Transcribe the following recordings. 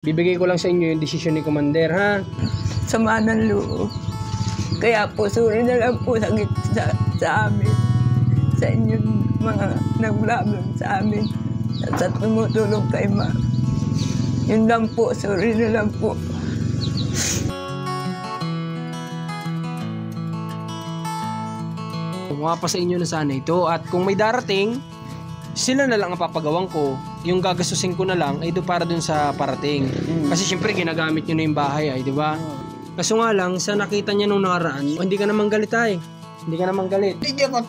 Bibigay ko lang sa inyo yung desisyon ni Commander, ha? Sama ng loob. Kaya po, sorry na lang po sa amin. Sa inyong mga naglaban sa amin. At tumutulong kay Ma. Yun lang po, sorry na lang po. Kumuha pa sa inyo na sana ito. At kung may darating, sila na lang ang papagawang ko. Yung gagastusin ko na lang ay para dun sa parating. Kasi syempre ginagamit nyo na yung bahay ay, di ba? Kaso nga lang, sa nakita niya nung nakaraan, hindi ka naman galit ay. Hindi ka naman galit. Hindi ako,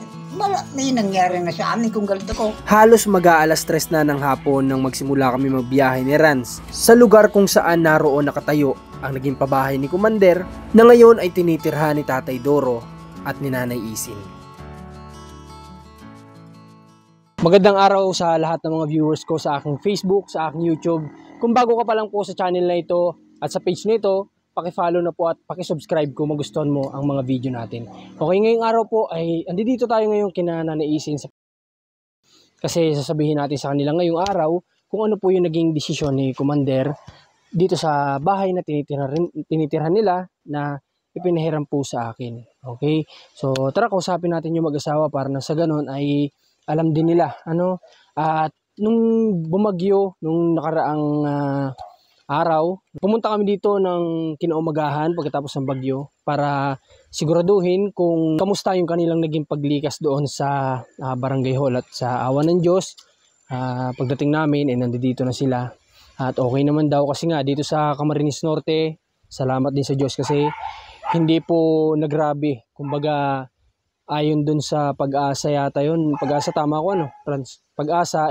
may nangyari na sa amin kung galit ako. Halos mag-aalas 3 na ng hapon nang magsimula kami magbiyahe ni Rans sa lugar kung saan naroon nakatayo ang naging pabahay ni Commander na ngayon ay tinitirhan ni Tatay Doro at ni Nanay Isin. Magandang araw sa lahat ng mga viewers ko sa aking Facebook, sa aking YouTube. Kung bago ka pa lang po sa channel na ito at sa page na ito, paki-follow na po at paki-subscribe kung magustuhan mo ang mga video natin. Okay, ngayong araw po ay andito tayo ngayon kina Nanay Isin kasi sasabihin natin sa kanila ngayong araw kung ano po yung naging desisyon ni Commander dito sa bahay na tinitirhan nila na ipinahiram po sa akin. Okay? So tara, kausapin natin yung mag-asawa para na sa ganun ay alam din nila at nung bumagyo nung nakaraang araw, pumunta kami dito ng kinaumagahan pagkatapos ng bagyo para siguraduhin kung kamusta yung kanilang naging paglikas doon sa Barangay Hall. At sa awa ng Diyos, pagdating namin nandito na sila at okay naman daw kasi nga dito sa Camarines Norte, salamat din sa Diyos kasi hindi po nagrabe. Kumbaga ayon dun sa Pag-asa yata yun. Pag-asa, tama ko Pag-asa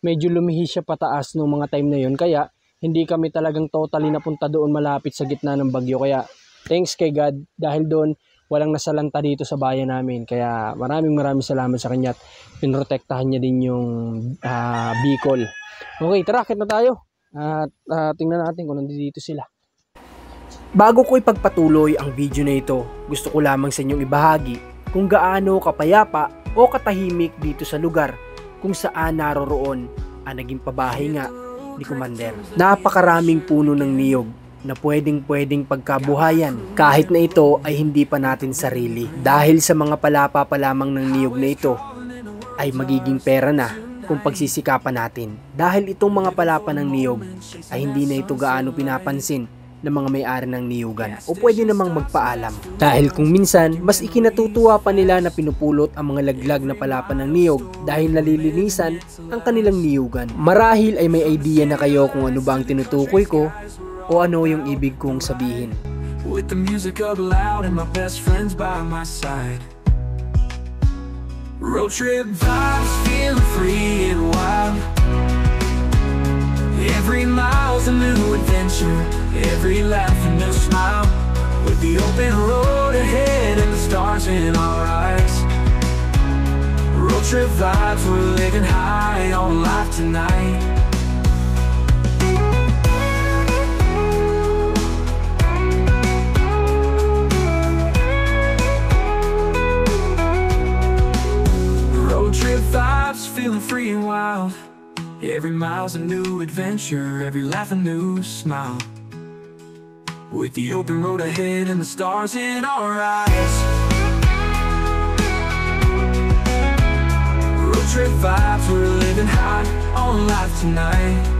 medyo lumihis siya pataas nung mga time na yun. Kaya hindi kami talagang totally napunta doon malapit sa gitna ng bagyo. Kaya thanks kay God dahil doon walang nasalanta dito sa bayan namin. Kaya maraming salamat sa kanya at pinrotektahan niya din yung Bicol. Okay, tara, akit na tayo. At tingnan natin kung nandito sila. Bago ko ipagpatuloy ang video na ito, gusto ko lamang sa inyong ibahagi kung gaano kapayapa o katahimik dito sa lugar kung saan naroroon ang naging pabahay nga ni Commander. Napakaraming puno ng niyog na pwedeng pagkabuhayan kahit na ito ay hindi pa natin sarili. Dahil sa mga palapa pa lamang ng niyog na ito ay magiging pera na kung pagsisikapan natin. Dahil itong mga palapa ng niyog ay hindi na ito gaano pinapansin ng mga may-ari ng niyugan o pwede namang magpaalam. Dahil kung minsan, mas ikinatutuwa pa nila na pinupulot ang mga laglag na palapa ng niyog dahil nalilinisan ang kanilang niyugan. Marahil ay may idea na kayo kung ano ba ang tinutukoy ko o ano yung ibig kong sabihin. With the music up loud and my best friends by my side, road trip vibes, feeling free and wild. Every mile's a new adventure, every laugh a new smile. With the open road ahead and the stars in our eyes, road trip vibes, we're living high on life tonight. Road trip vibes, feeling free and wild. Every mile's a new adventure, every laugh a new smile. With the open road ahead and the stars in our eyes, road trip vibes, we're living high on life tonight.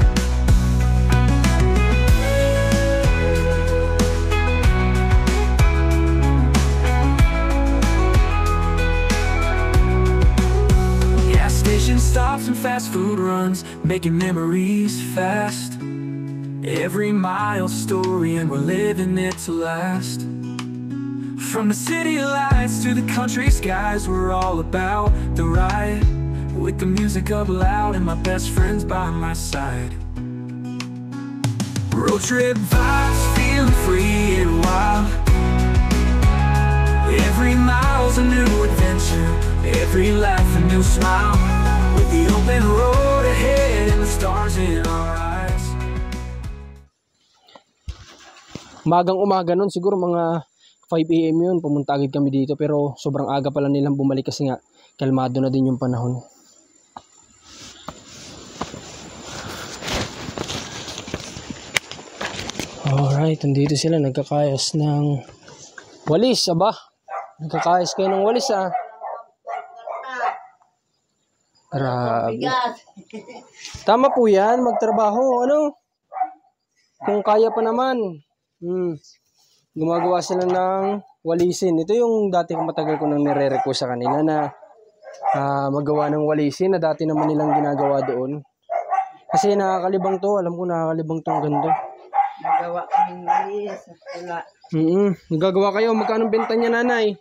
Stops and fast food runs, making memories fast. Every mile's a story and we're living it to last. From the city lights to the country skies, we're all about the ride. With the music up loud and my best friends by my side. Road trip vibes, feeling free and wild. Every mile's a new adventure, every laugh a new smile. With the open road ahead and the stars in our eyes. Umaga nun, siguro mga 5 AM yun, pumunta agad kami dito pero sobrang aga pala nilang bumalik kasi nga kalmado na din yung panahon. Alright, nandito sila. Nagkakayas ng walis, aba. Nagkakayas kayo ng walis, ah. Grabe. Tama po yan, magtrabaho. Ano? Kung kaya pa naman. Gumagawa sila ng walisin. Ito yung dati matagal ko nang nire-request sa kanila na magawa ng walisin na dati naman nilang ginagawa doon. Kasi nakakalibang to. Alam ko nakakalibang tong ganito. Nagawa kaming walis. Wala. Nagagawa kayo. Magkano benta niya, nanay?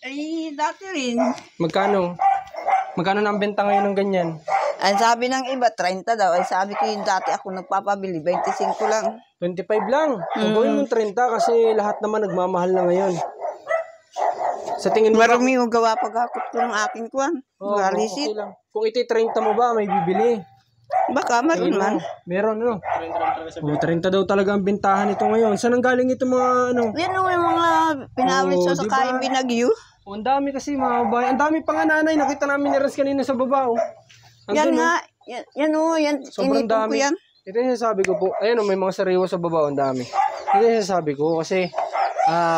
Ay, dati rin. Magkano? Magkano na ang benta ngayon ng ganyan? Ay, sabi ng iba, 30 daw. Ay, sabi ko yung dati ako nagpapabili, 25 lang. 25 lang. Ang gawin mong 30 kasi lahat naman nagmamahal na ngayon. Sa tingin mo Marami yung gawa pag-akot ko ng aking kuwan. Galisit. okay lang. Kung iti 30 mo ba, may bibili. Baka meron man. Meron, ano? 30 daw talaga ang bintahan ito ngayon. Saan ang galing ito mga ano? Yan o yung mga pinawit sa diba? sakayang binagyo. Ang dami kasi mga babae. Ang dami pa nga, nanay. Nakita namin ni Ras kanina sa baba. Yan nga. Yan o. Yan. Sobrang Inipon ko dami. yan. Ito yung sasabi ko po. Ayun, may mga sariwa sa baba. Ang dami. Ito yung sasabi ko kasi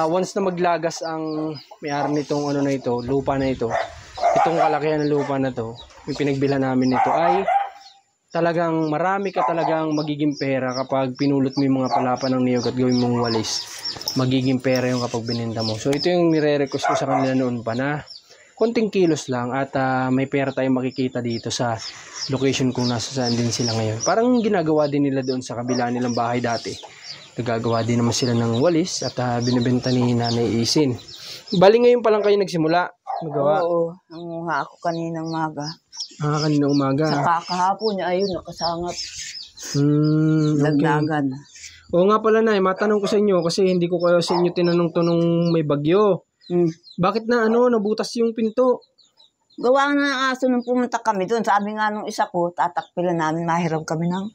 once na maglagas ang may-ari nitong ano na ito, lupa na ito, itong kalakihan ng lupa na to, yung pinagbilhan namin nito ay talagang marami ka talagang magiging pera kapag pinulot mo yung mga palapa ng niyog at gawin mong walis. Magiging pera yung kapag bininda mo. So ito yung nire-request ko sa kanila noon pa na konting kilos lang at may pera tayong makikita dito sa location kung nasa saan din sila ngayon. Parang ginagawa din nila doon sa kabila nilang bahay dati. Nagagawa din naman sila ng walis at binibenta ni Nanay Isin. Bali ngayon pa lang kayo nagsimula magawa? Oo. Nanguha ako kaninang maga. Kanina umaga. Sa kakahapon niya, ayun, nakasangat. Okay. Dagdagan. Oo nga pala, Nay, matanong ko sa inyo kasi hindi ko kayo sa inyo tinanong to nung may bagyo. Bakit na nabutas yung pinto? Gawa na ng aso nung pumunta kami doon. Sabi nga nung isa ko, tatakpilan namin, mahirap kami ng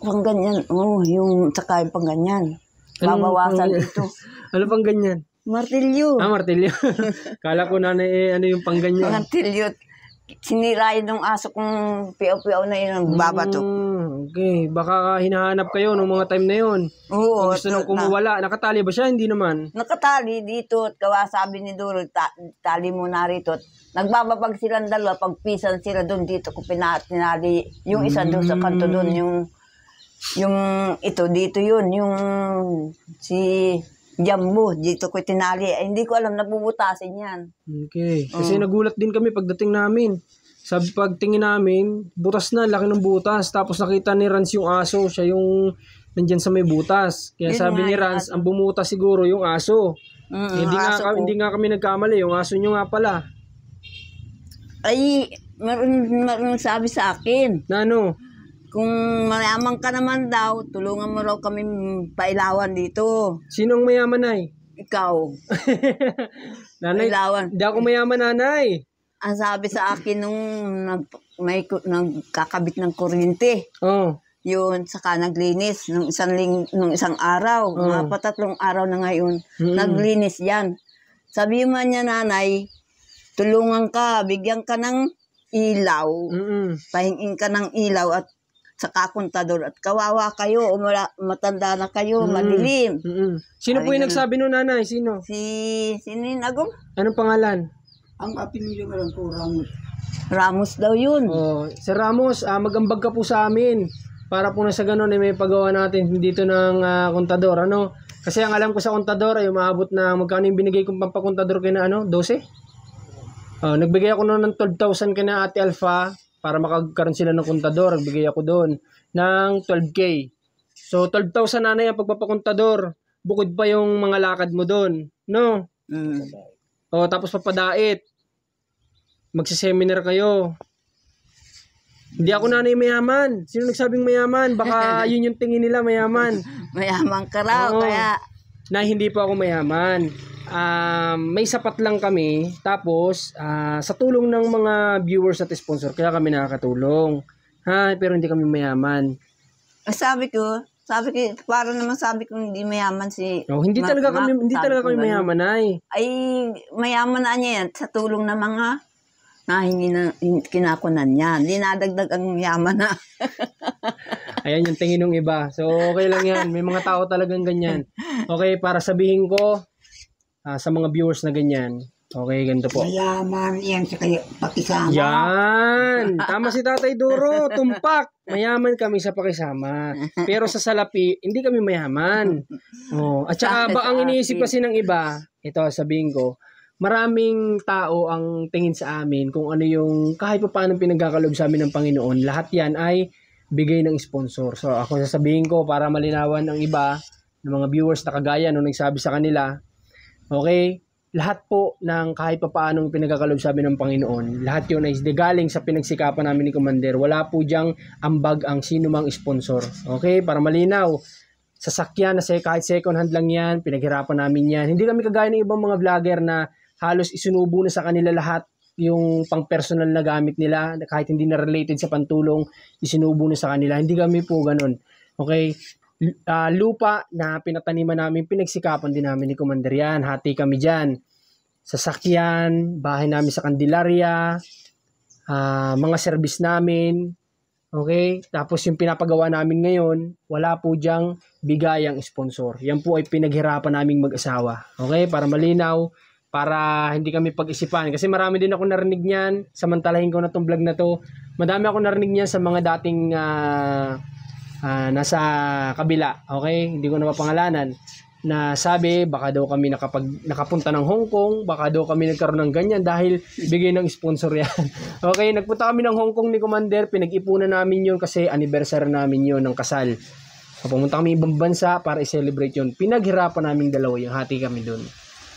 pang ganyan. Yung saka yung pang ganyan. Babawasan ito. Ano pang ganyan? Martilyo. Martilyo. Kala ko ano yung pang ganyan. Martilyo. Sinira yun ng aso kung piyaw-piyaw na yun ang babato. Okay. Baka hinahanap kayo nung mga time na yun. Oo. Gusto nung kumuwala. Nakatali ba siya? Hindi naman. Nakatali dito. At kawa sabi ni Duro, tali mo na rito. Nagbababag silang dalawa. Pagpisan sila doon dito ko tinali. Yung isa doon sa kanto doon. Yung ito dito yun. Yung si Jambo, dito ko tinali. Ay, hindi ko alam, nabubutasin yan. Okay. Kasi nagulat din kami pagdating namin. Sa pagtingin namin, butas na, laki ng butas. Tapos nakita ni Rans yung aso. Siya yung nandyan sa may butas. Kaya Yun sabi nga, ni yung Rans, aso. ang bumutas siguro yung aso. Aso ko. Hindi nga kami nagkamali. Yung aso nyo nga pala. Ay, meron sabi sa akin. Na ano? Kung mayaman ka naman daw, tulungan mo raw kami pailawan dito. Sinong mayaman, Nay? Ikaw. Nanay, Pailawan. hindi ako mayaman, Nanay. Ang sabi sa akin nung nagkakabit ng kuryente, yun, saka naglinis nung isang araw, mga patatlong araw na ngayon, naglinis yan. Sabi man niya, Nanay, tulungan ka, bigyan ka ng ilaw, pahingin ka ng ilaw at saka kontador at kawawa kayo o matanda na kayo, madilim. Sino po yung nagsabi nun, Nanay? Sino? Sino yun, Agong? Anong pangalan? Ang apelyido ko lang po, Ramos. Ramos daw yun. Sir Ramos, magambag ka po sa amin para po na sa ganun may pagawa natin dito ng kontador. Ano? Kasi ang alam ko sa kontador ay umaabot na magkano yung binigay kong pampakontador kay na 12? Nagbigay ako noon ng 12,000 kay na Ate Alpha para makagkaroon sila ng kontador. Nagbigay ako doon ng 12K. So 12,000 Nanay ang pagpapakontador. Bukod pa yung mga lakad mo doon. No? Tapos papadait. Magsiseminar kayo. Hindi ako, Nanay, mayaman. Sino nagsabing mayaman? Baka yun yung tingin nila, mayaman. Mayaman ka raw, kaya... Na hindi po ako mayaman. May sapat lang kami. Tapos, sa tulong ng mga viewers at sponsor, kaya kami nakakatulong. Pero hindi kami mayaman. Sabi ko, para naman sabi ko hindi mayaman si... hindi talaga kami mayaman, ay. Ay, mayaman na niya yan sa tulong ng mga nahingi na kinakunan niya. Dinadagdag ang yaman na. Ayan yung tingin ng iba. So, okay lang yan. May mga tao talagang ganyan. Okay, para sabihin ko sa mga viewers na ganyan. Okay, ganito po. Mayaman yan sa kayo pakisama. Yan! Tama si Tatay Duro. Tumpak! Mayaman kami sa pakisama. Pero sa salapi, hindi kami mayaman. Oh. At saka ba ang iniisip kasi ng iba, ito sabihin ko, maraming tao ang tingin sa amin kung ano yung kahit pa paano pinagkakalob sa amin ng Panginoon, lahat yan ay bigay ng sponsor. So ako sasabihin ko para malinawan ng iba, ng mga viewers na kagaya nung nagsabi sa kanila, okay, lahat po ng kahit pa paanong pinagkakalob sa amin ng Panginoon, lahat yun ay galing sa pinagsikapan namin ni Commander. Wala po diyang ambag ang sino mang sponsor. Okay, para malinaw. Sasakyan na kahit second hand lang yan, pinaghirapan namin yan. Hindi kami kagaya ng ibang mga vlogger na halos isunubo na sa kanila lahat yung pang-personal na gamit nila, kahit hindi na related sa pantulong, isinubo na sa kanila. Hindi kami po ganun. Okay? Lupa na pinataniman namin, pinagsikapan din namin ni Commander yan. Hati kami dyan. Sasakyan, bahay namin sa Candelaria, mga service namin. Okay? Tapos yung pinapagawa namin ngayon, wala po dyang bigayang sponsor. Yan po ay pinaghirapan naming mag-asawa. Okay? Para malinaw, para hindi kami pag-isipan. Kasi marami din ako narinig niyan, samantalahin ko na tong vlog na to. Madami ako narinig niyan sa mga dating nasa kabila, okay? Hindi ko na mapangalanan, na sabi, baka daw kami nakapunta ng Hong Kong, baka daw kami nagkaroon ng ganyan dahil bigay ng sponsor yan. Okay, nagpunta kami ng Hong Kong ni Commander, pinag-ipunan namin yun kasi anniversary namin yun ng kasal. So, pumunta kami ibang bansa para i-celebrate yun. Pinaghirapan namin dalawa yung hati kami dun.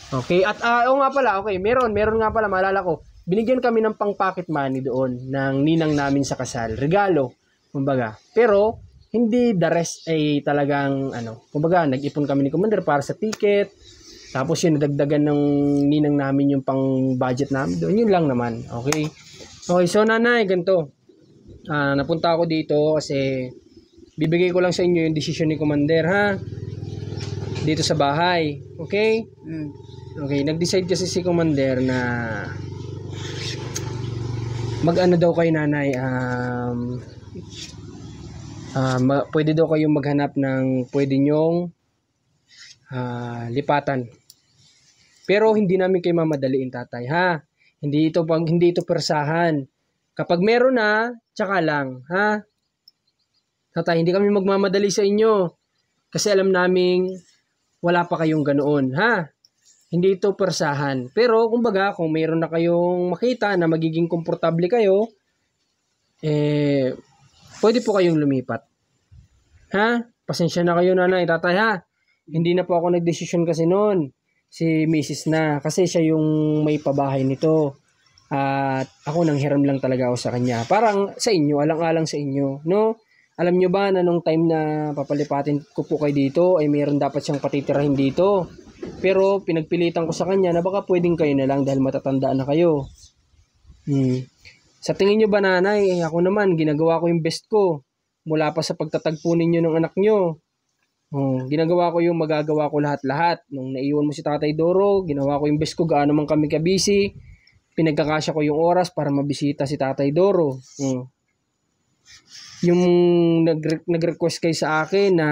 Okay, at oo nga pala, okay, meron nga pala, maalala ko, binigyan kami ng pang-pocket money doon ng ninang namin sa kasal. Regalo, kumbaga. Pero, hindi the rest ay talagang kumbaga nag-ipon kami ni Commander para sa ticket, tapos yun nadagdagan ng ninang namin yung pang budget namin doon, yun lang naman. Okay, so nanay, ganito, napunta ako dito kasi bibigay ko lang sa inyo yung desisyon ni Commander, ha, dito sa bahay. Okay, okay, nag-decide kasi si Commander na mag-ano daw kay nanay, pwede daw kayong maghanap ng pwede nyong lipatan. Pero hindi namin kayo mamadaliin, tatay, ha? Hindi ito persahan. Kapag meron na, tsaka lang, ha? Tatay, hindi kami magmamadali sa inyo. Kasi alam naming wala pa kayong ganoon, ha? Hindi ito persahan. Pero kumbaga, kung meron na kayong makita na magiging komportable kayo, pwede po kayong lumipat. Ha? Pasensya na kayo, nanay, tatay, ha? Hindi na po ako nagdesisyon kasi noon. Si Mrs. na. Kasi siya yung may pabahay nito. At ako nang hiram lang talaga ako sa kanya. Parang sa inyo, alang-alang sa inyo. No? Alam nyo ba na nung time na papalipatin ko po kayo dito, ay mayroon dapat siyang patitirahin dito. Pero pinagpilitan ko sa kanya na baka pwedeng kayo na lang dahil matatanda na kayo. Sa tingin nyo ba, nanay, ako naman, ginagawa ko yung best ko. Mula pa sa pagtatagpo ninyo ng anak nyo. Ginagawa ko yung magagawa ko lahat-lahat. Nung naiwan mo si Tatay Doro, ginawa ko yung best ko, gaano man kami kabisi. Pinagkakasya ko yung oras para mabisita si Tatay Doro. Yung nag-request kayo sa akin na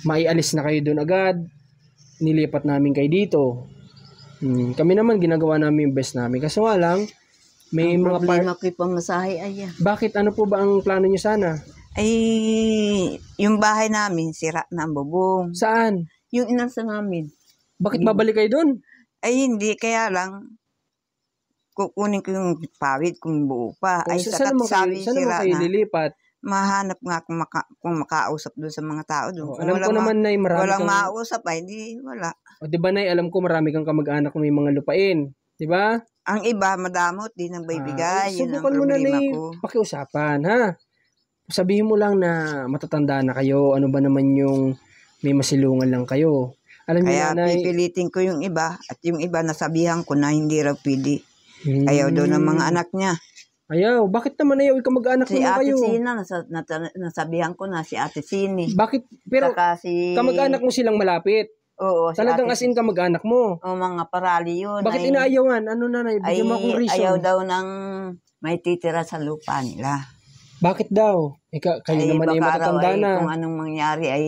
maialis na kayo doon agad, nilipat namin kayo dito. Kami naman, ginagawa namin yung best namin. Kaso nga lang, may ang mga problema ko yung pamasahe ay Bakit? Ano po ba ang plano nyo sana? ay yung bahay namin sira na ang bubong. Saan? Yung inasa namin. Bakit babalik kayo doon? Ay hindi, kaya lang kukunin ko yung pawid kung buo pa. Ay Saan naman sabi sira kayo na. lilipat? Mahanap nga kung makausap doon sa mga tao doon. Alam ko naman na marami walang kang... mausap ay hindi wala. O diba na, alam ko marami kang kamag-anak na may mga lupain. Diba? Ang iba madamot din ang bibigay. Yun ang Subukan mo na problema na ko. pakiusapan, ha? Sabihin mo lang na matatanda na kayo, ano ba naman yung may masilungan lang kayo. Alam niyo, Kaya nanay, pipilitin ko yung iba at yung iba nasabihan ko na hindi raw pwede. Ayaw daw ng mga anak niya. Ayaw, bakit naman ayaw? Ikaw mag-anak mo Si na Ate kayo. Sina, nasabihan ko na si Ate Sini. Bakit? Pero Saka si... kamag-anak mo silang malapit. Oo, si Talagang Ate as in kamag-anak mo. O mga parali yun. Bakit inaayawan? Ano, nanay? Bigyan mo akong reason. Ayaw daw ng may titira sa lupa nila. Bakit daw? Kayo naman ay baka raw matatanda ay na. kung anong mangyari ay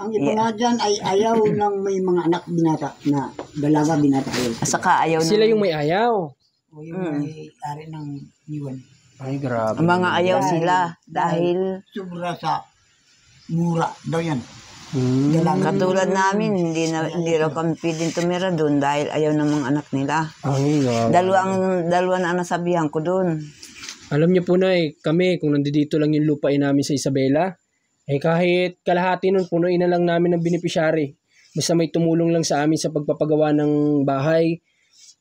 Ang iba nga dyan ay ayaw ng may mga anak binata na dalaga binata kayo. saka ayaw Sila ng- yung may ayaw. O yung may ari ng iwan. Ay, grabe. ang mga ayaw Dahil- sila dahil Sobra sa mura daw yan. Hmm. Dalaga. katulad namin hindi raw kami pwedeng tumira doon dahil ayaw ng mga anak nila. Ay, grabe. Dalawa na ang nasabihan ko doon. Alam niyo po na kami, kung nandito lang yung lupain namin sa Isabela, kahit kalahati nun, punuin na lang namin ng beneficiary. Basta may tumulong lang sa amin sa pagpapagawa ng bahay.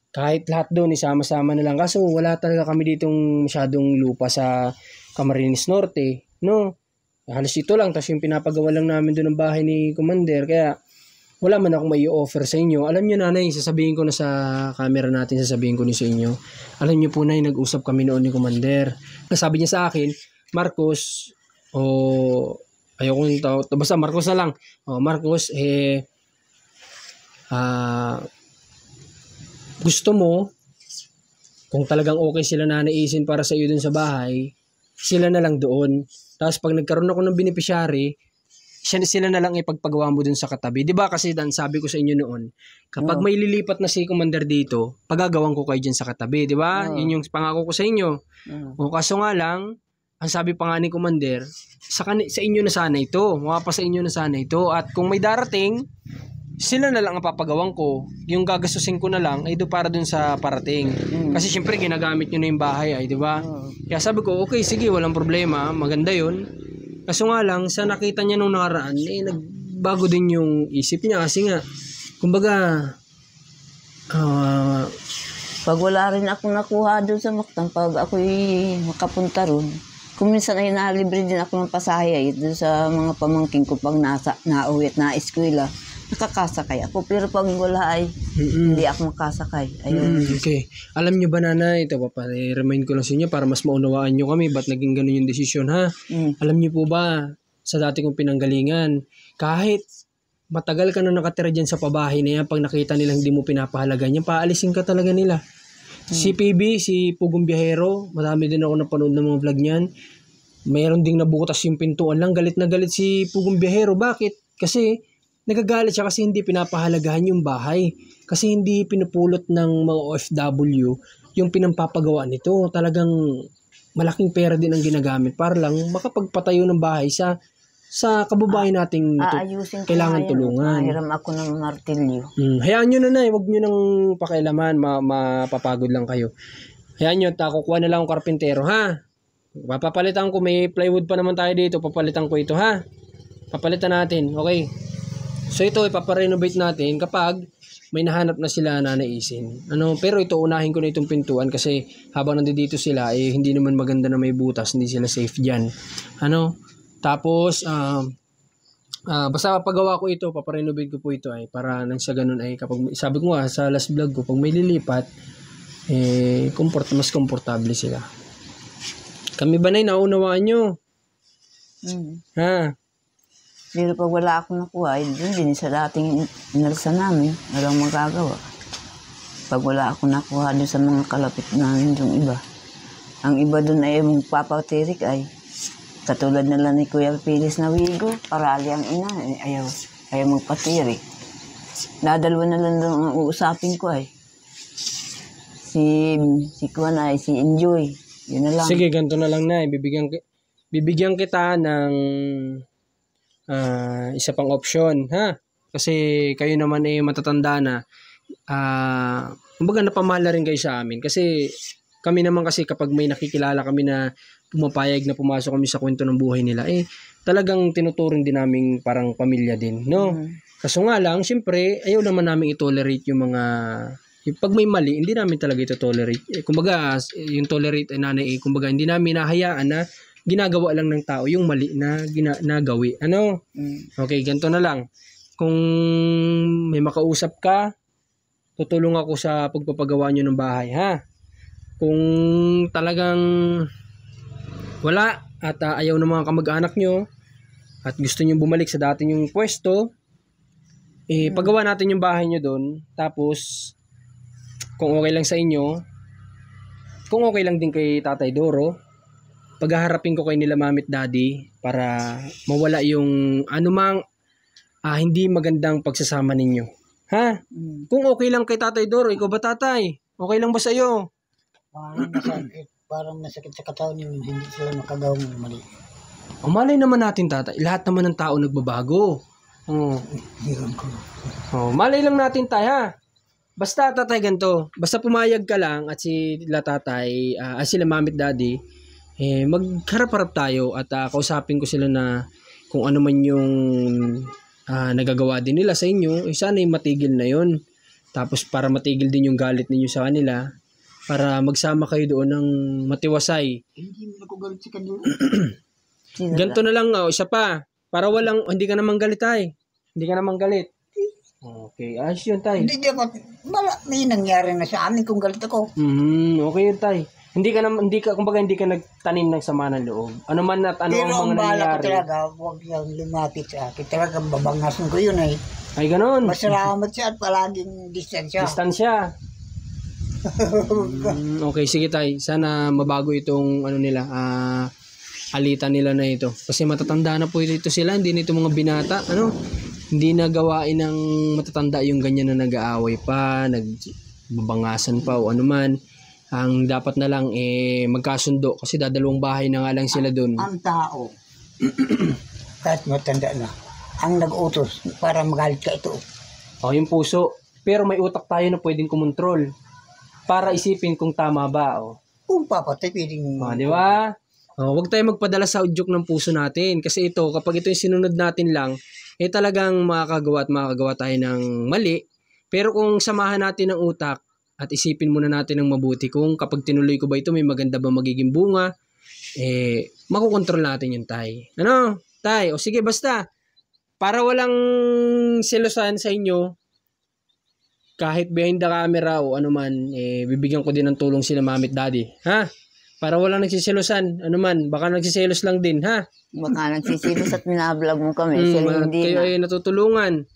Kahit lahat doon, isama-sama na lang. Kaso wala talaga kami ditong masyadong lupa sa Camarines Norte. No? Halos ito lang, tapos yung pinapagawa lang namin doon ng bahay ni Commander. Kaya wala man akong may offer sa inyo. Alam niyo nanay, sasabihin ko na sa camera natin, sasabihin ko ni sa inyo. Alam niyo po na nag-usap kami noon ni Commander. Sabi niya sa akin, Marcos, ayokong tao, basta Marcos na lang. Marcos, gusto mo, kung talagang okay sila nanaisin para sa iyo dun sa bahay, sila na lang doon. Tapos pag nagkaroon ako ng beneficiary, sila na lang ipagpagawa mo dun sa katabi. Di ba kasi Dan, sabi ko sa inyo noon, kapag may lilipat na si Commander dito, pagagawan ko kayo dyan sa katabi. Di ba? Yun yung pangako ko sa inyo. O kaso nga lang, ang sabi pa nga ni Commander, sa inyo na sana ito. Mga sa inyo na sana ito. At kung may darating, sila na lang ang papagawan ko. Yung gagastusin ko na lang ay para dun sa parating. Kasi syempre ginagamit nyo na yung bahay ay, di ba? Kaya sabi ko, okay, sige, walang problema. Maganda yun. Kaso nga lang, sa nakita niya nung nakaraan, nagbago din yung isip niya. Kasi nga, kumbaga, Pag wala rin akong nakuha doon sa Mactan, pag ako'y makapunta ron, kung minsan ay nalibre din ako ng pasahe doon sa mga pamangking ko pag nauwi at na-eskwela, nakakasakay ako. Pero pag wala ay hindi ako makasakay. Ayun. Okay. Alam nyo ba nanay, ito remind ko lang sa inyo para mas maunawaan nyo kami ba't naging ganun yung desisyon ha. Alam nyo po ba, sa dati kong pinanggalingan, kahit matagal ka na nakatira dyan sa pabahay na yan, pag nakita nilang hindi mo pinapahalagan yan, paalisin ka talaga nila. Si PB, si Pugong Biyahero, madami din ako napanood ng mga vlog niyan. Mayroon ding nabutas yung pintuan lang. Galit na galit si Pugong Biyahero. Bakit? Kasi nagagalit siya kasi hindi pinapahalagahan yung bahay. Kasi hindi pinupulot ng mga OFW yung pinampapagawa nito. Talagang malaking pera din ang ginagamit para lang makapagpatayo ng bahay sa kababayan nating Aayusin ko kailangan ngayon. tulungan. Hiram ako ng martilyo. Hayaan nyo na huwag nyo nang pakialaman, mapapagod lang kayo. Hayaan nyo, kukuha na lang akong karpintero, ha? Papalitan ko, may plywood pa naman tayo dito, papalitan ko ito, ha? Papalitan natin, okay? So ito, ipaparenovate natin kapag may nahanap na sila na naisin. Pero ito, unahin ko na itong pintuan kasi habang nandito sila, hindi naman maganda na may butas, hindi sila safe dyan. Tapos, basta pagawa ko ito, paparenovate ko po ito para nang sa ganun kapag, sabi ko nga sa last vlog ko, pag may lilipat, mas komportable sila. Kami ba na naunawaan nyo? Ha? Pero pag wala akong nakuha, doon din sa dating inalsa namin, walang magagawa. Pag wala akong nakuha doon sa mga kalapit namin yung iba. Ang iba doon ay magpapatirik ay katulad na lang ni Kuya Pilis na Wigo, parali ang ina, ayaw magpatirik. Dadalwa na lang doon ang uusapin ko ay. Si Kuan ay si Enjoy. Yun na lang. Sige, ganito na lang na. Bibigyan kita ng isa pang option, ha? Kasi kayo naman matatanda na. Kumbaga napamahal na rin kayo sa amin. Kasi kami naman kasi kapag may nakikilala kami na pumapayag na pumasok kami sa kwento ng buhay nila, talagang tinuturing din namin parang pamilya din, no? Kaso nga lang, syempre, ayaw naman namin i-tolerate yung mga, pag may mali, hindi namin talaga ito-tolerate. Kumbaga, yung tolerate ay nanay, kumbaga, hindi namin nahayaan na ginagawa lang ng tao yung mali na nagawi. Okay, ganito na lang. Kung may makausap ka, tutulong ako sa pagpapagawa nyo ng bahay, ha? Kung talagang wala at ayaw ng mga kamag-anak nyo at gusto nyo bumalik sa dati yung pwesto, paggawa natin yung bahay nyo doon. Tapos, kung okay lang sa inyo, kung okay lang din kay Tatay Doro, paghaharapin ko kay nila Mami at Daddy para mawala yung anumang hindi magandang pagsasama ninyo. Ha? Kung okay lang kay Tatay Doro, ikaw ba tatay? Okay lang ba sa'yo? Parang nasakit sa katawan yung hindi sila makagawang mali. Malay naman natin tatay, lahat naman ng tao nagbabago. Malay lang natin tayo ha. Basta tatay ganito, basta pumayag ka lang at sila tatay, sila Mami at Daddy, magharap-harap tayo at kausapin ko sila na kung ano man yung nagagawa din nila sa inyo, sana matigil na yon. Tapos para matigil din yung galit ninyo sa kanila, para magsama kayo doon ng matiwasay. Hindi mo galit sa kanila. Ganito na lang, isa pa. Para hindi ka naman galit tay. Hindi ka naman galit. Okay, ayos yun tay. Hindi ako, may nangyari na sa amin kung galit ako. Okay yun tay. Kumbaga hindi ka nagtanim ng sama ng loob. Ano man at ano pero ang mga nangyari. Pero ang bala ko talaga, huwag yung lumapit sa akin. Talagang babangasan ko yun eh. Ay, ganun. Masalamat siya at palaging distansya. Distansya. Okay, sige tay. Sana mabago itong alitan nila na ito. Kasi matatanda na po ito sila. Hindi na ito mga binata. Hindi na gawain ng matatanda yung ganyan na nag-aaway pa, nagbabangasan pa o anuman. Ang dapat na lang magkasundo kasi dadalawang bahay na nga lang sila doon. Ang tao, kahit matanda na, ang nag-utos para magalit ka ito. Yung puso. Pero may utak tayo na pwedeng kumontrol para isipin kung tama ba. Kung papatay, pwedeng... Di ba? Huwag tayo magpadala sa udyok ng puso natin. Kasi ito, kapag ito yung sinunod natin lang, talagang makakagawa tayo ng mali. Pero kung samahan natin ng utak, at isipin muna natin ng mabuti kung kapag tinuloy ko ba ito, may maganda ba magiging bunga, makukontrol natin yung tay. Tay? O sige, basta. Para walang selosan sa inyo, kahit behind the camera o anuman, bibigyan ko din ng tulong sila Mami at Daddy. Ha? Para walang nagsiselosan. Anuman, baka nagsiselos lang din, ha? Baka nagsiselos at minablog mo kami. Kayo ay natutulungan.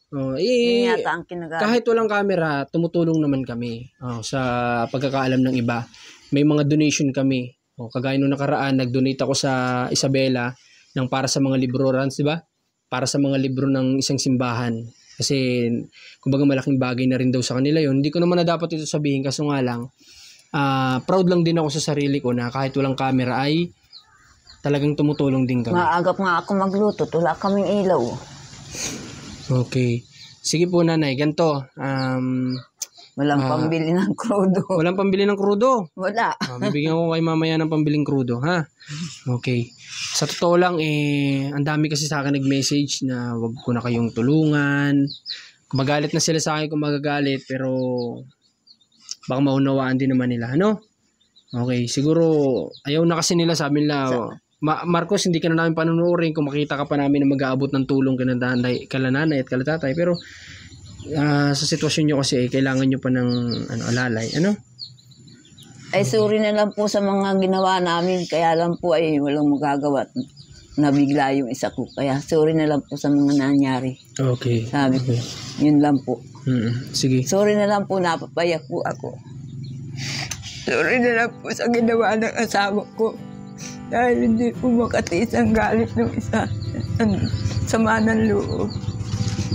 Yata ang kinagamit. Kahit walang camera, tumutulong naman kami sa pagkakaalam ng iba. May mga donation kami. Kagaya nung nakaraan, nag-donate ako sa Isabela ng para sa mga libro runs, di ba? Para sa mga libro ng isang simbahan. Kasi, kumbaga malaking bagay na rin daw sa kanila yun. Hindi ko naman na dapat ito sabihin, kaso nga lang, proud lang din ako sa sarili ko na kahit walang camera ay talagang tumutulong din kami. Maagap nga ako magluto, wala kaming ilaw. Okay. Sige po nanay, ganito. Walang pambili ng krudo. Walang pambili ng krudo? Wala. Bibigyan ko kayo mamaya ng pambiling krudo, ha? Okay. Sa totoo lang, ang dami kasi sa akin nag-message na wag ko na kayong tulungan. Magalit na sila sa akin kung magagalit, pero baka maunawaan din naman nila, Okay, siguro ayaw na kasi nila, sabi nila, Marcos, hindi ka na namin panunuorin kung makita ka pa namin na mag-aabot ng tulong kala nanay at kala tatay. Pero sa sitwasyon nyo kasi kailangan nyo pa ng alalay. Ay, sorry na lang po sa mga ginawa namin. Kaya lang po ay walang magagawa. Nabigla yung isa ko. Kaya sorry na lang po sa mga nangyari. Okay. Sabi ko, yun lang po. Sige. Sorry na lang po, napapayak po ako. Sorry na lang po sa ginawa ng asawa ko. Dahil hindi po makatiis ang galit ng isa. Ang sama ng loob.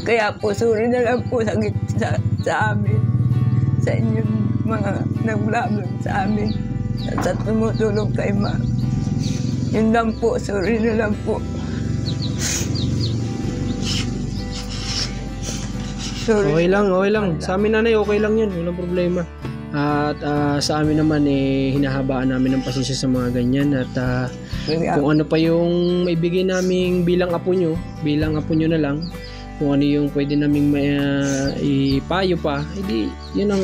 Kaya po, sorry na lang po sa amin. Sa inyong mga nag-vlog sa amin. At tumutulong kay Ma. Yun lang po, sorry na lang po. Sorry. Okay lang. Sa amin nanay, okay lang yun. Walang problema. At sa amin naman hinahabaan namin ng pasensya sa mga ganyan at kung ano pa yung maibigay naming bilang apo nyo na lang, kung ano yung pwede naming ipayo pa, hindi yun ang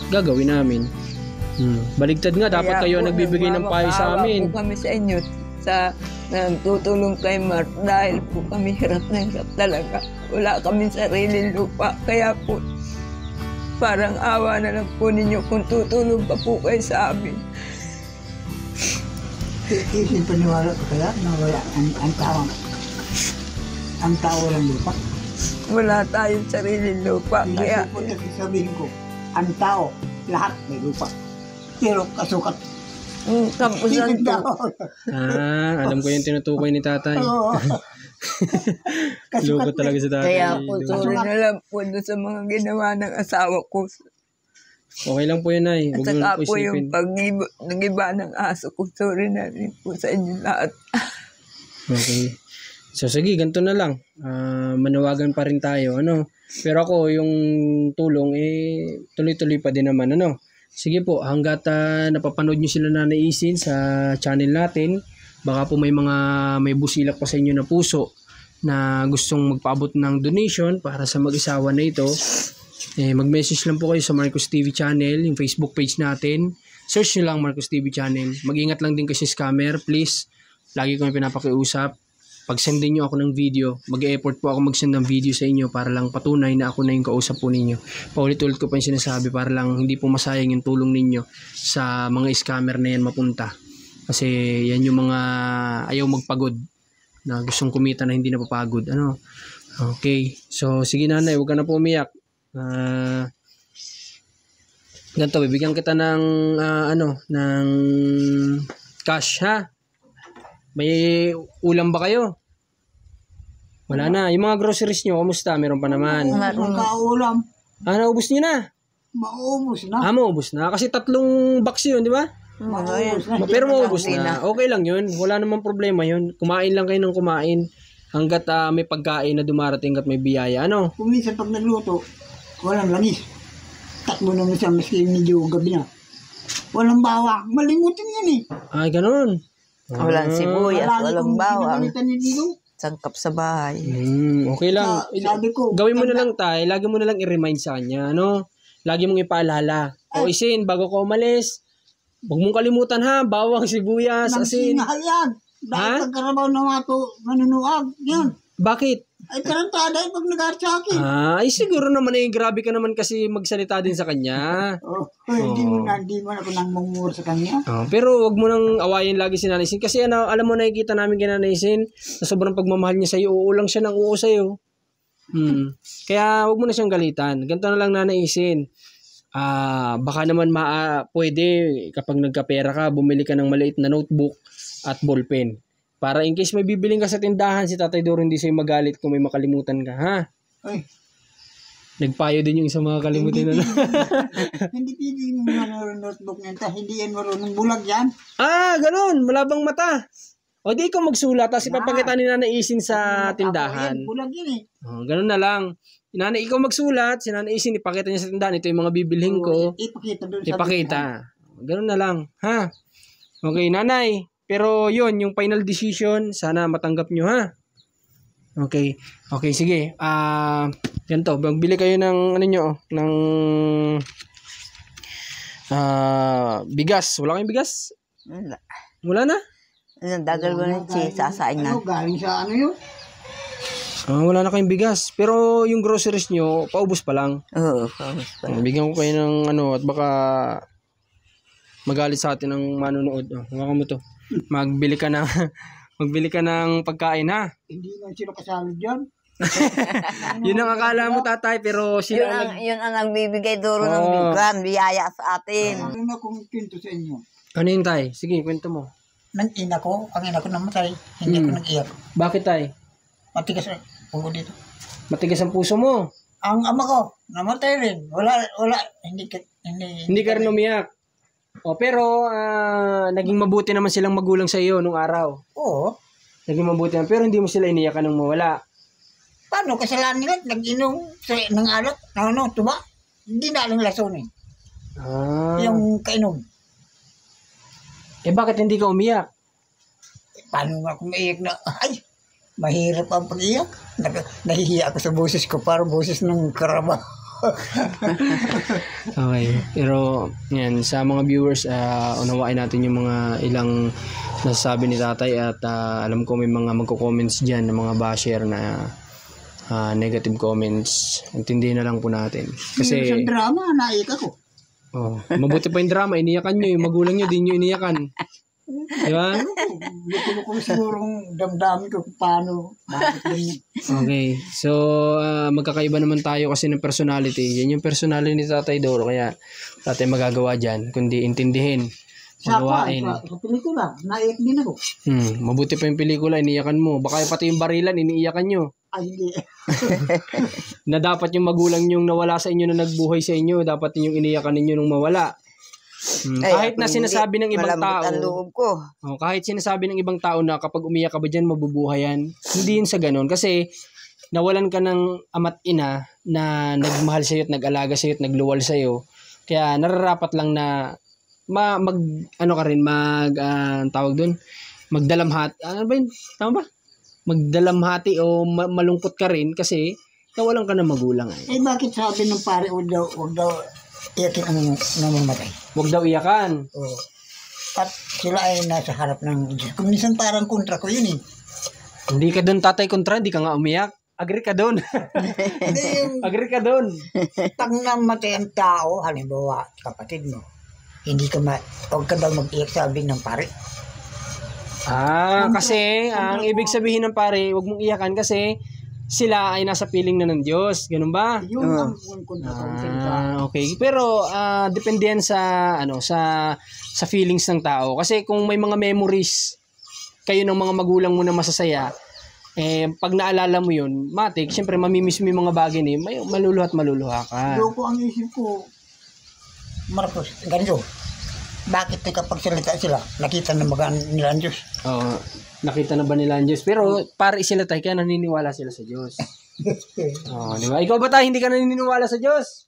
gagawin namin. Baligtad nga, dapat kayo nagbibigay ng payo sa amin. Po kami sa inyo sa nagtutulong kay Mark dahil po kami hirap na hirap talaga. Wala kami sariling lupa, kaya po parang awa na lang po ninyo kung tutulong pa po kayo sa amin. Isin paniwala ko kaya na wala ang tao lang lupa. Wala tayong sariling lupa. Kaya sabihin ko, ang tao, lahat may lupa. Pero kasukat Kampusan po. Alam ko yung tinutukoy ni tatay. Oo. Loko talaga si tatay. Kaya po, sorry na lang po doon sa mga ginawa ng asawa ko. Okay lang po yun, Nay. At Huwag mo saka na po po yung isipin. pag-iba ng aso ko. Sorry na rin po sa inyo lahat. Okay. So, sige, ganito na lang. Manawagan pa rin tayo, ano. Pero ako, yung tulong, tuloy-tuloy pa din naman, ano. Sige po, hanggat napapanood nyo sila na naisin sa channel natin, baka po may busilak pa sa inyo na puso na gustong magpaabot ng donation para sa mag-isawa na ito, mag-message lang po kayo sa Marcos TV channel, yung Facebook page natin. Search nyo lang Marcos TV channel. Mag-ingat lang din kasi scammer, please. Lagi ko may pinapakiusap. Pag sendin nyo ako ng video, mag-e-effort po ako mag-send ng video sa inyo para lang patunay na ako na yung kausap po ninyo. Paulit-ulit ko pa yung sinasabi para lang hindi po masayang yung tulong ninyo sa mga scammer na yan mapunta. Kasi yan yung mga ayaw magpagod na gustong kumita na hindi napapagod. Ano? Okay. So, sige nanay, huwag ka na po umiyak. Ganito, bibigyan kita ng ng cash, ha? May ulam ba kayo? Wala na. Yung mga groceries nyo, kamusta? Meron pa naman. Magkaulam. Naubos nyo na? Maubos na. Maubos na. Kasi 3 box yun, di ba? Maubos na. Pero maubos na. Okay lang yun. Wala namang problema yun. Kumain lang kayo ng kumain. Hanggat may pagkain na dumarating at may biyaya. Ano? Kung minsan pag nagluto, walang langis. Takbo naman siya maski medyo gabi na. Walang bawang. Malimutin yan eh. Ay, ganun. Walang sibuyas, walang bawang. Pinagalitan ni Dino. Sangkap sa bahay. Okay lang. Sabi ko, Gawin mo na lang tayo. Lagi mo na lang i-remind sa kanya. Ano? Lagi mong ipaalala. O isin, bago ka umalis, huwag mong kalimutan ha. Bawang, sibuyas, nang asin. sinahal yan. Dahil pagkarabaw ng mga manunuag. Yan. Bakit? Ay tarantada yung pag nag-art sa akin. Ay siguro naman grabe ka naman kasi magsalita din sa kanya. Hindi mo ako nang mumura sa kanya. Pero wag mo nang awayin lagi si Nanay Sin kasi alam mo nakikita namin kay Nanay Sin na sobrang pagmamahal niya sa iyo, uulang siya ng uo sa iyo. Kaya wag mo na siyang galitan. Ganito na lang Nanay Sin. Baka naman pwede kapag nagkapera ka, bumili ka ng maliit na notebook at ballpen. Para in case may bibiling ka sa tindahan, si Tatay Doro hindi sa'yo magalit kung may makalimutan ka, ha? Ay. Nagpayo din yung isang mga kalimutan na. Hindi pwede yung mga notebook niyan. Hindi yan marunong bulag yan. Ganun. Malabang mata. O di ikaw magsulat, tapos ipapakita ni Nanay Isin sa tindahan. Bulag yan eh. Ganun na lang. Nanay, ikaw magsulat, si Nanay Isin, ipakita niya sa tindahan. Ito yung mga bibilhin ko. Ipakita doon sa Ipakita. Ganun na lang, ha? Okay, Nanay. Pero yun, yung final decision, sana matanggap nyo, ha? Okay. Okay, sige. Ganito, magbili kayo ng, ng bigas. Wala kayong bigas? Wala. Wala na? Dagal ko ng cheese, sasain na. Galing sa yun? Wala na kayong bigas. Pero yung groceries nyo, paubos pa lang. Oo, paubos pa lang. Bigyan ko kayo ng at baka magalit sa atin ng manonood. Hawakan mo to. Magbili ka ng pagkain, ha? Hindi man sila kasali dyan. Yun ang akala mo, tatay, pero sila Yun ang nagbibigay duro ng bigyan, biyaya sa atin. Ano na kung kwento sa inyo? Ano yun, tay? Sige, kwento mo. Ang ina ko namatay. Hindi ko nag-iyak. Bakit, tay? Matigas ang pugo dito. Matigas ang puso mo. Ang ama ko, namatay rin. Wala. Hindi Hindi ka rin umiyak. Pero naging mabuti naman silang magulang sa iyo nung araw. Oo. Naging mabuti naman. Pero hindi mo sila iniyakan nung mawala. Paano? Kasalanan nila, nag-inom ng alak, tuba. Hindi na aling lason eh. Yung kainom. Bakit hindi ka umiyak? Paano nga kung maiyak na, mahirap ang pag-iyak. Nahihiya ako sa boses ko, parang boses ng karaba. Okay. Pero, yan, sa mga viewers, unawain natin yung mga ilang nasasabi ni tatay at alam ko may mga magko-comments dyan ng mga basher na negative comments. Intindihin na lang po natin. Kasi, sa drama, naiyak ako. mabuti pa yung drama, iniyakan nyo. Yung magulang nyo, di nyo iniyakan. Di ba? Hindi ko sigurong damdamin ko kung paano. Okay. So, magkakaiba naman tayo kasi ng personality. Yan yung personality ni Tatay Doro. Kaya, tatay magagawa dyan, kundi intindihin. magawain. Sa pelikula, naiyak din ako. Mabuti pa yung pelikula, iniyakan mo. Baka pati yung barilan, iniiyakan nyo. Ay, hindi. Na dapat yung magulang yung nawala sa inyo na nagbuhay sa inyo, dapat yung iniyakan ninyo nung mawala. Kahit na sinasabi ng ibang tao, ang loob ko. kahit sinasabi ng ibang tao na kapag umiyak ka ba dyan, mabubuhayan. Hindi yun sa ganun. Kasi nawalan ka ng ama't ina na nagmahal sa'yo at nag-alaga sa'yo at nagluwal sa'yo. Kaya nararapat lang na tawag doon, magdalamhat. Ano ba yun? Tama ba? Magdalamhati o malungkot ka rin kasi nawalan ka ng magulang. Bakit sabi ng pare, huwag daw iyakin ang namamatay? Huwag daw iyakan. Oo. At sila ay nasa harap ng Diyos. Kung minsan parang kontra ko yun eh. Hindi ka doon tatay kontra, hindi ka nga umiyak. Agree ka doon. Hindi yung Agree ka doon. pag namatay ang tao, halimbawa kapatid mo, huwag ka daw mag-iyak sabi ng pare. Kasi ang ibig sabihin ng pare, huwag mong iyakan kasi sila ay nasa piling na ng Diyos. Ganun ba? Yun ang kontra ko. Okay. Pero depende yan sa feelings ng tao. Kasi kung may mga memories kayo ng mga magulang mo na masasaya, pag naalala mo yun, matik, syempre mamimiss mo yung mga bagay ni, maluluha ka. Loko ang isip ko, Marcos, ganito. Bakit kapag salita sila, nakita na magaan nila ang Diyos? Oo. Nakita na ba nila ang Diyos? Pero para sila tayo, kaya naniniwala sila sa Diyos. Di ba? Ikaw ba tayo, hindi ka naniniwala sa Diyos?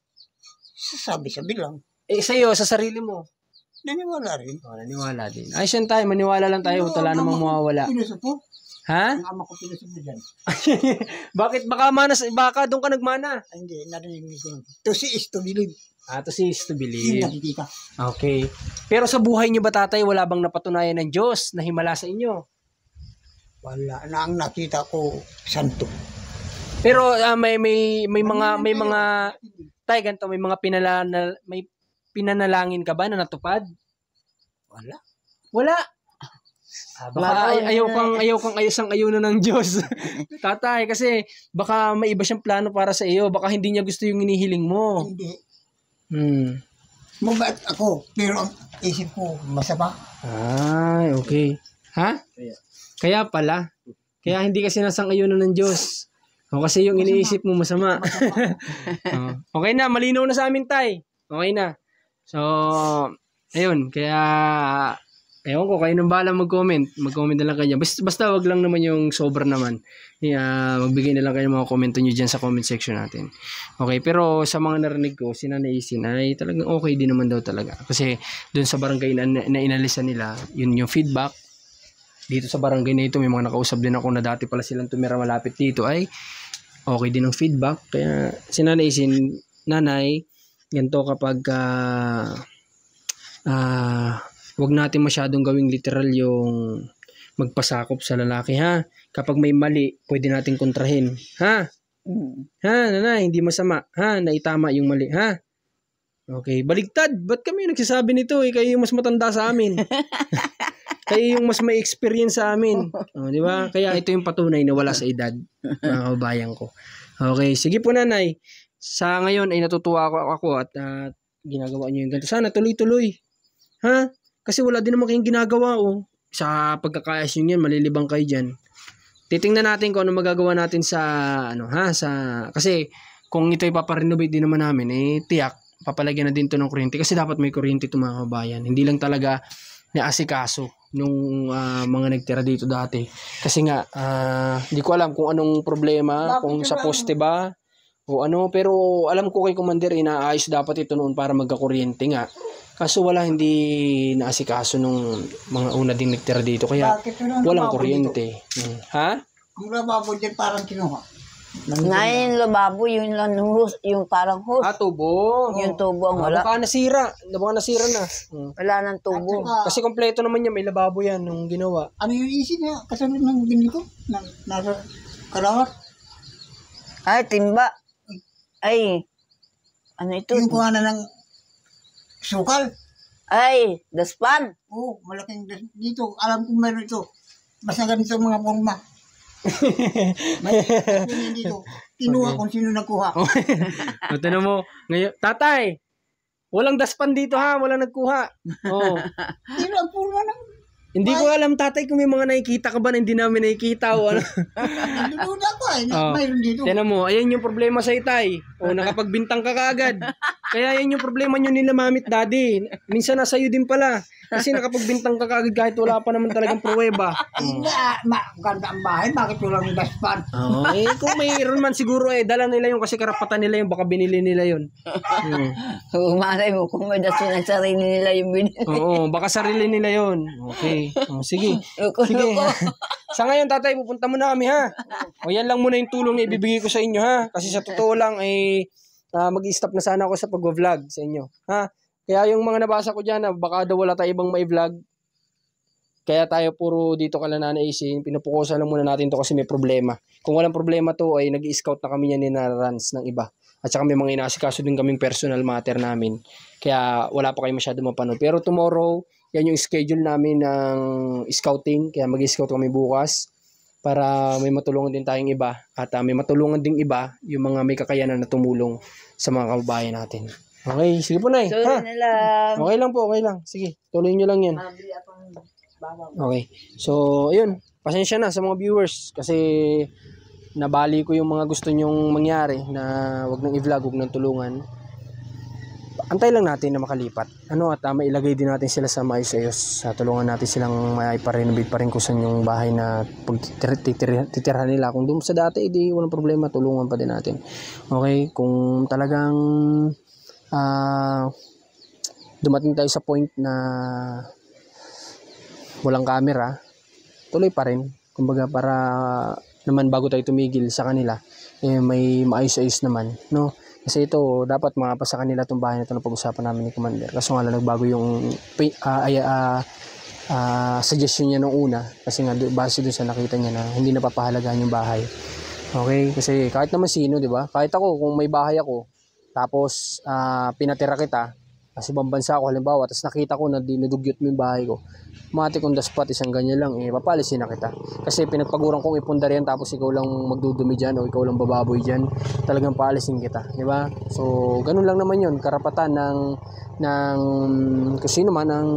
Sabi-sabi lang. Sa'yo, sa sarili mo. Naniwala rin. Naniwala din. Ay, siyan tayo, maniwala lang tayo, wala namang mawawala. Pilosopo. Ha? Ang ama ko pilosopo dyan. Bakit? Baka doon ka nagmana. Ay, hindi, narinig ko. To see is to believe. To see is to Yun believe. nakikita. Okay. Pero sa buhay niyo ba tatay, wala bang napatunayan ng Diyos na himala sa inyo? Wala na ang nakita ko, santo. Pero may mga tay ganito, may mga pinanalangin ka ba na natupad? Wala. Baka ayaw kang ayaw na ng Diyos. Tatay, kasi baka may iba siyang plano para sa iyo. Baka hindi niya gusto yung inihiling mo. Hindi. Mabait ako, pero ang isip ko masama. Okay. Ha? Kaya pala. Kaya hindi kasi nasang-ayunan ng Diyos. Kasi yung iniisip mo masama. Okay na, malinaw na sa amin, tay. Okay na. So, ayun, kaya ewan ko, kayo nang bahala mag-comment. Mag-comment na lang kayo. Basta wag lang naman yung sobra naman. Magbigay na lang kayo ng mga komento nyo dyan sa comment section natin. Okay, pero sa mga narinig ko, si Nanay Isin ay talagang okay din naman daw talaga. Kasi dun sa barangay na inalisan nila, yun yung feedback. Dito sa barangay na ito, may mga nakausap din ako na dati pala silang tumira malapit dito ay okay din ang feedback. Kaya si Nanay Isin, Nanay, ganito kapag wag natin masyadong gawing literal yung magpasakop sa lalaki, ha? Kapag may mali, pwede natin kontrahin, ha? Ha, nanay, hindi masama, ha? Naitama yung mali, ha? Okay, baligtad. Ba't kami nagsasabi nito? Kayo yung mas matanda sa amin. Kayo yung mas may experience sa amin. Di ba? Kaya ito yung patunay na wala sa edad, mga kabayan ko. Okay, sige po nanay. Sa ngayon ay natutuwa ako at ginagawa niyo yung ganito. Sana tuloy-tuloy. Ha? Kasi wala din naman kayong ginagawa, Sa pagkakayas nyo yan, malilibang kayo dyan. Titingnan natin kung ano magagawa natin kasi kung ito ipaparenovate din naman namin, tiyak, papalagyan na din to ng kuryente. Kasi dapat may kuryente ito mga kabayan. Hindi lang talaga naasikaso nung mga nagtira dito dati. Kasi nga, hindi ko alam kung anong problema, kung sa poste ba, o ano, pero alam ko kay Commander, inaayos dapat ito noon para magkakuryente nga. Kaso hindi naasikaso nung mga una din nagtira dito. Kaya walang kuryente. Ha? Ang lababo dyan parang kinuha. Ngayon lababo, yung parang hose. Tubo. Yung tubo ang wala. Baka nasira na. Wala ng tubo. Kasi kompleto naman yan, may lababo yan nung ginawa. Ano yung isip niya? Kasunod ng binili ko? Nasa kalawat? Ay, timba. Ay, ano ito? Yung kuha na ng sukal. Ay, daspan. Oo, malaking dito. Alam ko meron ito. Basta ganito mga forma. May dito. Kinuha kung sino nagkuha. Tanong mo, ngayon, tatay, Walang daspan dito ha, walang nagkuha. Oh. Pero ang puro na. Hindi ko alam tatay kung may mga nakikita ka ba na hindi namin nakikita o ano. Dududa ko eh. Oh. Mayroon dito. Tiyan mo, ayan yung problema sa itay. O nakapagbintang ka kaagad. Kaya yan yung problema nyo nila mamit daddy. Minsan nasa iyo din pala. Kasi nakapagbintang ka kaagad kahit wala pa naman talagang pruweba. Hindi, maganda ang bahay. Bakit walang daspan? Oh, eh kung mayroon man siguro dala nila yung kasi karapatan nila yung baka binili nila yun. Malay mo kung may daso na sarili nila yung binili. Oo, baka sarili nila yun. Okay. Oh, sige. Sige. Sa ngayon tatay, pupunta muna kami ha. O yan lang muna yung tulong na ibibigay ko sa inyo ha. Kasi sa totoo lang mag-i-stop na sana ako sa pag-vlog sa inyo. Ha? Kaya yung mga nabasa ko dyan na baka daw wala tayo ibang may vlog. Kaya tayo puro dito kala Nanay AC. Pinupukusan lang muna natin to kasi may problema. Kung walang problema to ay nag-i-scout na kami yan ni Narans ng iba. At saka may mga inaasikaso din kaming personal matter namin. Kaya wala pa kayo masyado mapanood. Pero tomorrow, yan yung schedule namin ng scouting. Kaya mag-i-scout kami bukas para may matulungan din tayong iba. At may matulungan ding iba yung mga may kakayanan na tumulong sa mga kababayan natin. Okay, sige po Nay. Sorry na lang. Okay lang po, okay lang. Sige, tuloy nyo lang yan. Okay. So, ayun. Pasensya na sa mga viewers kasi nabali ko yung mga gusto nyong mangyari na wag nang i-vlog, wag nang tulungan. Antay lang natin na makalipat. At mailagay din natin sila sa maayos-ayos. Tulungan natin silang maipa-renovate pa rin kung saan yung bahay na pag titirhan nila. Kung doon sa dati, di walang problema. Tulungan pa din natin. Okay? Kung talagang dumating tayo sa point na walang camera, tuloy pa rin. Kumbaga para naman bago tayo tumigil sa kanila, may maayos-ayos naman, no? Kasi ito, dapat mapasa sa kanila itong bahay na ito na pag-usapan namin ni Commander. Kaso nga lang nagbago yung suggestion niya nung una. Kasi nga, base doon sa nakita niya na hindi napapahalagahan yung bahay. Okay? Kasi kahit naman sino, di ba? Kahit ako, kung may bahay ako, tapos pinatira kita, kasi ibang bansa ako halimbawa, tapos nakita ko na dinudugyot mo yung bahay ko, mati kong daspat, isang ganyan lang, papalisin na kita. Kasi pinagpaguran kong ipundar yan, tapos ikaw lang magdudumi dyan, o ikaw lang bababoy dyan, talagang paalisin kita, di ba? So, ganun lang naman yun, karapatan ng kung sino man ang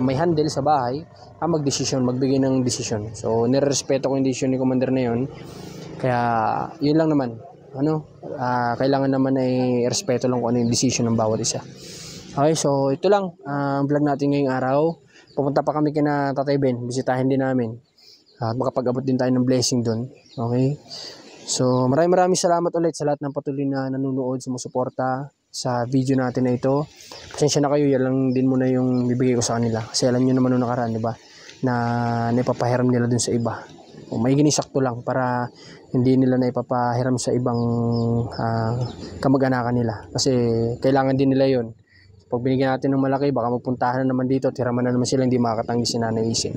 may handle sa bahay, magdesisyon, magbigay ng desisyon. So, nirespeto ko yung desisyon ni Commander na yun, kaya yun lang naman. Kailangan naman ay respeto lang kung ano yung decision ng bawat isa. Okay, so ito lang ang vlog natin ngayong araw. Pupunta pa kami kina Tatay Ben, bisitahin din namin at makapag-abot din tayo ng blessing doon. Okay, so maraming salamat ulit sa lahat ng patuloy na nanonood, sumusuporta sa video natin na ito. Pasensya na kayo, yan lang din muna yung bibigay ko sa kanila kasi alam nyo naman nung nakaraan, diba, na naipapahiram nila dun sa iba. May ginisakto lang para hindi nila na ipapahiram sa ibang kamag-anakan nila kasi kailangan din nila yon. Pag binigyan natin ng malaki, baka magpuntahan na naman dito, tiraman na naman sila, hindi makakatanggi si Nanay AC.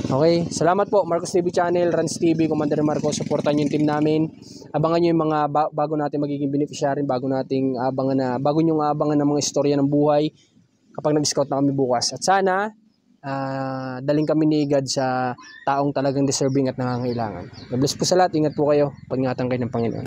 Okay, salamat po Marcos TV Channel, Rans TV, Commander Marcos, supportan yung team namin. Abangan nyo yung mga bago natin magiging beneficiary, bago nyong abangan ng mga istorya ng buhay kapag nag-scout na kami bukas. At sana daling kami ni God sa taong talagang deserving at nangangailangan. God bless po sa lahat. Ingat po kayo. Pag-ingatan kayo ng Panginoon.